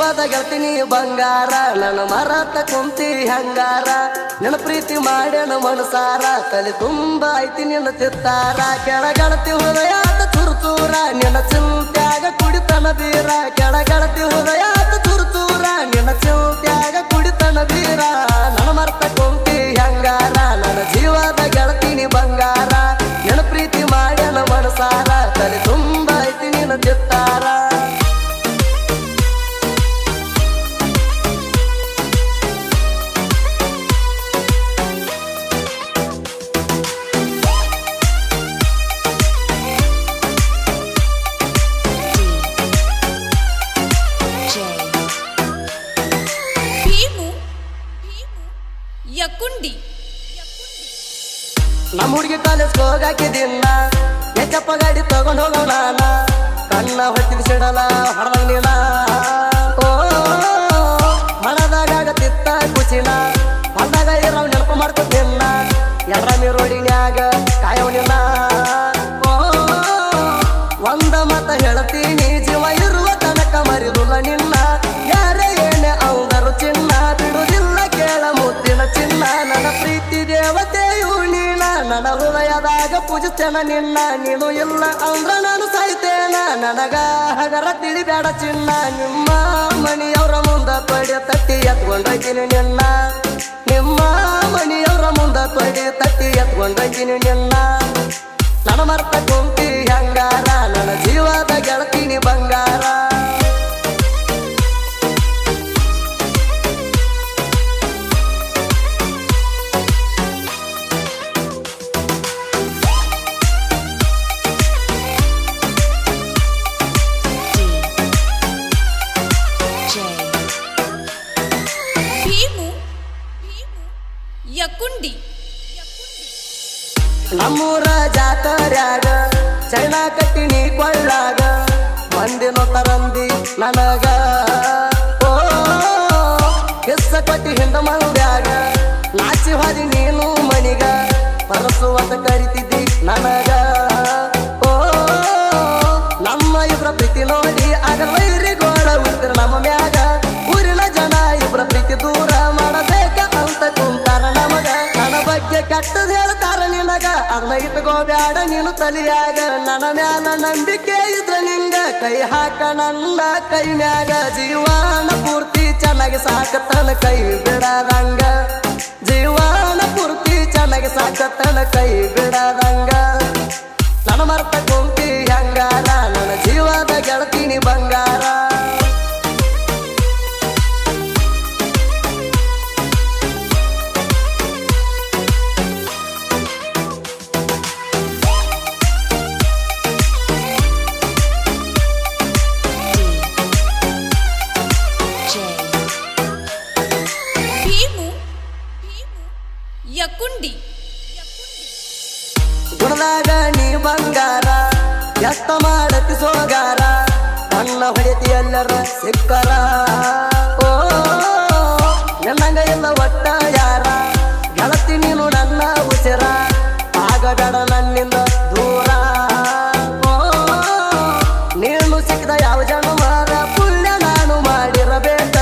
ಜೀವದ ಗೆಳತಿನಿ ಬಂಗಾರ ನನ್ನ ಮರತ ಕುಂತಿ ಹಂಗಾರ ನಿನ್ನ ಪ್ರೀತಿ ಮಾಡ್ಯಾನ ಮನಸಾರ ತಲೆ ತುಂಬ ಐತಿ ನಿನ್ನ ಚಿತ್ತಾರ ಕೆಳಗಳತಿ ಹೃದಯಾತ ತುರ್ತೂರ ನಿನ್ನ ಚಿಂತ್ಯಾಗ ಕುಡಿತನ ಬೀರ ಕೆಳಗಳತಿ ಹೃದಯಾತ ತುರ್ತೂರ ನಿನ್ನ ಚಿಂತ್ಯಾಗ ಕುಡಿತನ ಬೀರ ನನ್ನ ಮರತ ಕುಂತಿ ಹಂಗಾರ ನನ್ನ ಜೀವದ ಗೆಳತಿನಿ ಬಂಗಾರ ನಿನ್ನ ಪ್ರೀತಿ ಮಾಡ್ಯಾನ ಮನಸಾರ ತಲೆ ತುಂಬ ಐತಿ ನಿನ್ನ ಚಿತ್ತಾರ ನಮ್ಮ ಹುಡುಗಿ ಕಾಲೇಜ್ ಹೋಗಾಕಿದಿನ್ನ ಹೆಚ್ಚಪ್ಪ ಗಾಡಿ ತಗೊಂಡ್ ಹೋಗೋಣ ಕಣ್ಣ ಹೊತ್ತಿನ ಸಿಡಲ ಹೊರದಂಗ ನೀನ ಓ ಮನದಾಗತ್ತಿತ್ತ ಕುಚಿನ ಹೊಲ್ದಾಗ ಇರವ್ ನೆನಪು ಮಾಡ್ಕೊತಿನ್ನ ಎಡ್ರ ರೋಡಿನ್ಯಾಗ ಕಾಯವ್ ನಿನ್ನ ಓ ಒಂದ ಮತ ಹೇಳ್ತೀನಿ ಜೀವ ಇರುವ ತನಕ ಮರಿದುಲ್ಲ ನಿನ್ನ ಯಾರೇ ಏನೇ ಅವಂದರು ಚಿನ್ನ ಬಿಡುದಿಲ್ಲ ಕೇಳ ಮುತ್ತಿನ ಚಿನ್ನ ನನ್ನ ಪ್ರೀತಿ ದೇವತೆಯು ನನ್ನ ಹೃದಯದಾಗ ಪೂಜಿಸ್ತೇನ ನಿನ್ನ ನೀನು ಇಲ್ಲ ಅಂದ್ರ ನಾನು ಸಾಯ್ತೇನ ನನಗ ಹಗರ ತಿಳಿಬೇಡ ಚಿನ್ನ ನಿಮ್ಮ ಮಣಿಯವರ ಮುಂದ ತೊಡೆ ತಟ್ಟಿ ಎತ್ಕೊಂಡೋಯ್ತೀನಿ ನಿನ್ನ ನಿಮ್ಮ ಮಣಿಯವರ ಮುಂದ ತೊಡೆ ತಟ್ಟಿ ಎತ್ಕೊಂಡೋಯ್ತೀನಿ ನಿನ್ನ ನನ್ನ ಮರ್ತ ಕುಂತಿ ಹಂಗಾರ ನನ್ನ ಜೀವದ ಗೆಳತೀನಿ ಬಂಗಾರ ನಮ್ಮೂರ ಜಾತರ್ಯಾಗ ಚೈನ ಕಟ್ಟಿನಿ ಕೊಳ್ಳಾಗ ಮಂದಿನ ತರಂದಿ ನನಗ ಓ ಕಿಸ್ಸ ಕೊಟ್ಟಿ ಹಿಂದ ಮಂದ್ಯಾಗ ನಾಚಿ ಹಾದಿ ನೀನು ಮನಿಗ ಪರಸುವಂತ ಕರಿತಿದ್ದಿ ನನಗ ಓ ನಮ್ಮ ಇಬ್ರ ಪ್ರೀತಿ ನೋಡಿ ಆಗ ವೈರಿ ಗೋಳ ಉಳಿದ್ರ ನಮ್ಮ ಮ್ಯಾಗ ಊರಿನ ಜನ ಇಬ್ರ ಪ್ರೀತಿ ದೂರ ಮಾಡಬೇಕ ಅಂತ ಕುಂತಾರ ನಮಗ ನನ್ನ ಬಗ್ಗೆ ಕೆಟ್ಟದ ಹೇಳ್ತಾರ ನಿನಗ ಅದನ್ನ ಇಟ್ಕೋಬ್ಯಾಡ ನೀನು ತಲಿಯಾಗ ನನ್ನ ಮ್ಯಾಲ ನಂಬಿಕೆ ಇದ್ರ ನಿಂಗ ಕೈ ಹಾಕ ನನ್ನ ಕೈ ಮ್ಯಾಗ ಜೀವನ ಪೂರ್ತಿ ಚೆನ್ನಾಗಿ ಸಾಕತನ ಕೈ ಬಿಡದಂಗ ಜೀವನ ಪೂರ್ತಿ ಚೆನ್ನಾಗಿ ಸಾಕತನ ಕೈ ಬಿಡದಂಗ ನನ್ನ ಮರ್ತ ಕುಂತಿ ಹಂಗಾರ ನನ್ನ ಜೀವದ ಗೆಳತೀನಿ ಬಂಗಾರ ಗುಣದಾಗ ನೀ ಬಂಗಾರ ಎಷ್ಟ ಮಾಡತಿ ಸೋಗಾರ ನನ್ನ ಹೊಡೆತಿ ಎಲ್ಲರ ಸಿಕ್ಕರ ಓ ನನ್ನಂಗ ಎಲ್ಲ ಒಟ್ಟ ಯಾರ ಗೆಳತಿ ನೀನು ನನ್ನ ಉಸಿರ ಆಗಬೇಡ ನನ್ನಿಂದ ದೂರ ಓ ನೀನು ಸಿಕ್ಕಿದ ಯಾವ ಜನ್ಮದ ಪುಣ್ಯ ನಾನು ಮಾಡಿರಬೇಕ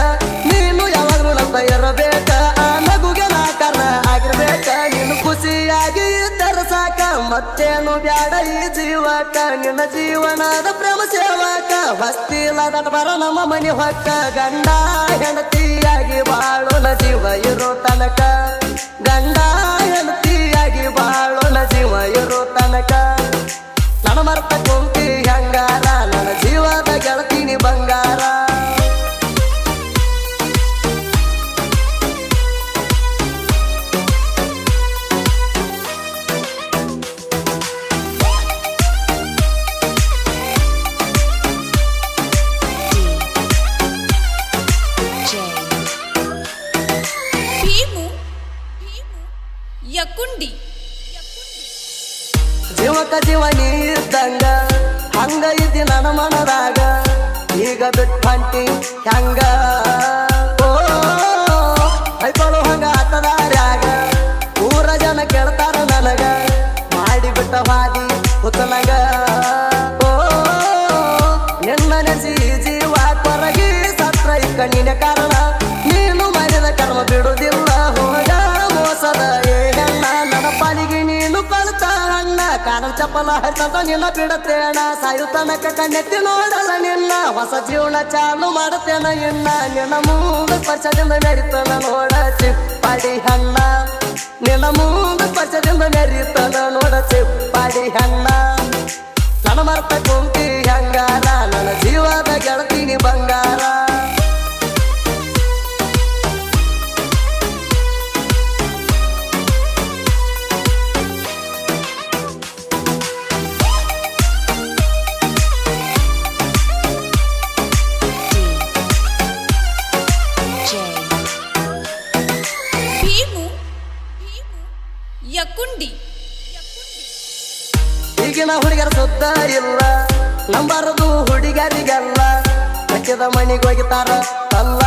ನೀನು ಯಾವಾಗಲೂ ನನ್ನ ಇರಬೇಕ ಆ ನಗುಗೆ ನಾ ಕಾರಣ ಆಗಿರ್ಬೇಕ ನೀನು ಖುಷಿಯಾಗಿ ಇದ್ದರೆ ಸಾಕ ಮತ್ತೇನು ಬ್ಯಾಡ ಈ ಜೀವಕ ನಿನ್ನ ಜೀವನದ ಪ್ರೇಮ ಸೇವಕ ಹೊಸ್ತಿಲ್ಲದ ಬರ ನಮ್ಮ ಮನೆ ಹೊಕ್ಕ ಗಂಡ ಹೆಂಡತಿಯಾಗಿ ಬಾಳೋನ ಜೀವ ಇರೋ ತನಕ ಗಂಡ ಹೆಂಡತಿಯಾಗಿ ಬಾಳೋನ ಜೀವ ಇರೋ ತನಕ ನನ್ನ ಮರ್ತ ಕುಂತಿ ಹಂಗಾರ ನನ್ನ ಜೀವದ ಗೆಳತೀನಿ ಬಂಗಾರ ಜೀವಕ ಜೀವ ನೀರ್ದಂಗ ಹಂಗ ಇದ್ದಿ ನನ್ನ ಮನದಾಗ ಈಗ ಬಿಟ್ಟು ಹೊಂಟಿ ಹಂಗ ಓ ಐಕೊಳ್ಳೋ ಹಂಗ ಆತದಾರ್ಯಾಗ ಊರ ಜನ ಕೇಳ್ತಾರ ನನಗ ಮಾಡಿ ಬಿಟ್ಟ ಹಾದಿ ಹುತ್ತನಗ ಓ ನಿನ್ನ ನೆಸಿ ಜೀವ ಕೊರಗಿ ಸತ್ರ ಚಪ್ಪಲ ಹಚ್ಚದ ನಿನ್ನ ಬಿಡತೇಣ ಸಾಯು ತನಕ ಕಣ್ಣೆತ್ತಿ ನೋಡಲ್ಲ ನಿನ್ನ ಹೊಸ ಜೀವನ ಚಾಲು ಮಾಡತೇನ ಇನ್ನ ನಿನ್ನ ಮುಂದ ಸ್ಪರ್ಶದಿಂದ ಮೆರಿತನ ನೋಡ ಚಿಪ್ಪಾಡಿ ಹಣ್ಣ ನಿನ್ನ ಮುಂದ ಸ್ಪರ್ಶದಿಂದ ಮೆರಿತನ ನೋಡ ಚಿಪ್ಪಾಡಿ ಹಣ್ಣ ನನ್ನ ಮರ್ತ ಕುಂತಿ ಹಂಗಾರ ನನ್ನ ಜೀವದ ಗೆಳತೀನಿ ಬಂಗಾರ ಈಗಿನ ಹುಡುಗರ ಸುದ್ದ ಇಲ್ಲ ನಂಬರದು ಹುಡುಗರಿಗೆಲ್ಲ ಹಚ್ಚಿದ ಮಣಿಗೆ ಹೋಗಿತಾರ ಅಲ್ಲ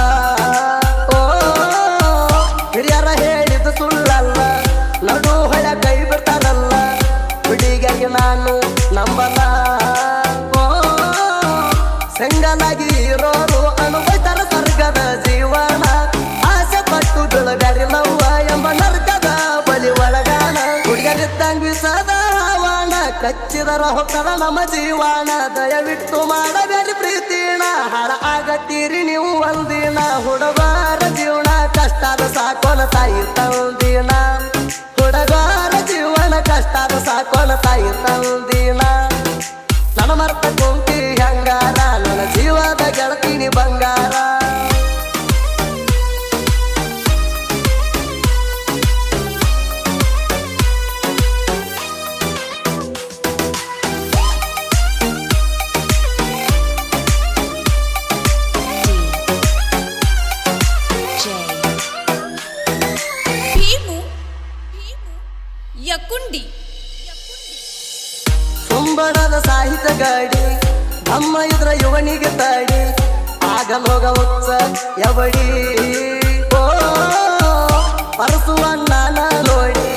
ಓ ಹಿರಿಯರ ಹೇಳಿದ್ದು ಸುಳ್ಳಲ್ಲ ನಡು ಹೊಳ ಕೈ ಬಿಡ್ತಾರಲ್ಲ ಹುಡುಗರಿಗೆ ನಾನು ನಂಬಲ್ಲ ಓ ಸಿಂಗಲಾಗಿ ಇರೋರು ಅನುಭವಿಸ್ತಾರ ಸ್ವರ್ಗದ ಜೀವನ ಆಸೆ ಪಟ್ಟು ಬಿಳಗಾರಿಲ್ಲವ್ವ ಎಂಬ ನರ್ಕದ ಬಲಿ ಒಳಗಾನ ಹುಡುಗರಿದ್ದಂಗೆ ಸದಾ ಕಚ್ಚಿದರ ಹೊಕ್ಕದ ನಮ್ಮ ಜೀವನ ದಯವಿಟ್ಟು ಮಾಡಬೇಡಿ ಪ್ರೀತಿನ ಹಾಳ ಆಗತ್ತೀರಿ ನೀವು ಒಂದಿನ ಹುಡುಗರ ಜೀವನ ಕಷ್ಟದ ಸಾಕೋನ ತಾಯಿ ತಂದಿನ ಹುಡುಗರ ಜೀವನ ಕಷ್ಟದ ಸಾಕೋನ ತಾಯಿ ತಂದಿನ ನನ್ನ ಮರ್ತ ಕುಂತಿ ಹಂಗಾರ ನನ್ನ ಜೀವದ ಗೆಳತೀನಿ ಬಂಗಾರ ಸುಂಬಡದ ಸಾಹಿತ್ಯ ಗಾಡಿ ನಮ್ಮ ಇದ್ರ ಯುವನಿಗೆ ತಾಡಿ ಆಗಲೋಗ ಉತ್ಸ ಯವಡಿ ಓ ಪರಸುವಣ್ಣನ ನೋಡಿ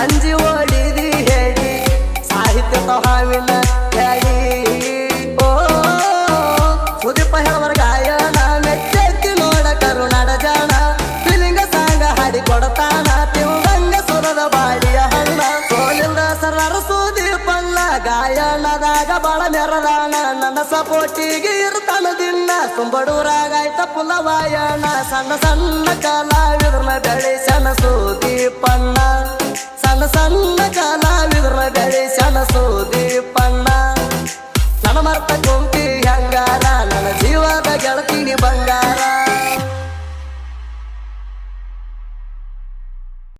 ಅಂಜಿ ಓಡಿದಿ ಹೇಳಿ ಸಾಹಿತ್ಯ ಹಾವಿನ ಹೇಳಿ ಓ ಸುದೀಪ ಹೇಳವರ ಗಾಯನ ಮೆಚ್ಚೆತ್ತಿ ನೋಡ ಕರುನಾಡ ಜಾಣ ಫಿಲಿಂಗ ಸಾಂಗ ಹಾಡಿ ಕೊಡತಾನ ತಿಂಗಂಗ ಸುರದ ಬಾಡಿಯ ಹಣ್ಣ ಸೋಲಿಂದ ಸರರ ಸುದೀಪಲ್ಲ ಗಾಯನದಾಗ ಬಾಳ ಮೆರದಾನ ನನ್ನ ಸಪೋಟಿಗೆ ಇರ್ತಾನ ದಿನ ಸುಂಬಡೂರಾಗಾಯ್ತ ಪುಲವಾಯಣ ಸಣ್ಣ ಸಣ್ಣ ಕಲಾವಿದ್ರನ ಬೆಳೆಸನ ಸುದೀಪಣ್ಣ ಸಣ್ಣ ಸಣ್ಣ ಕಲಾವಿದ್ರನ ಬೆಳೆಸನ ಸುದೀಪಣ್ಣ ನನ್ನ ಮರ್ತ ಕುಂತಿ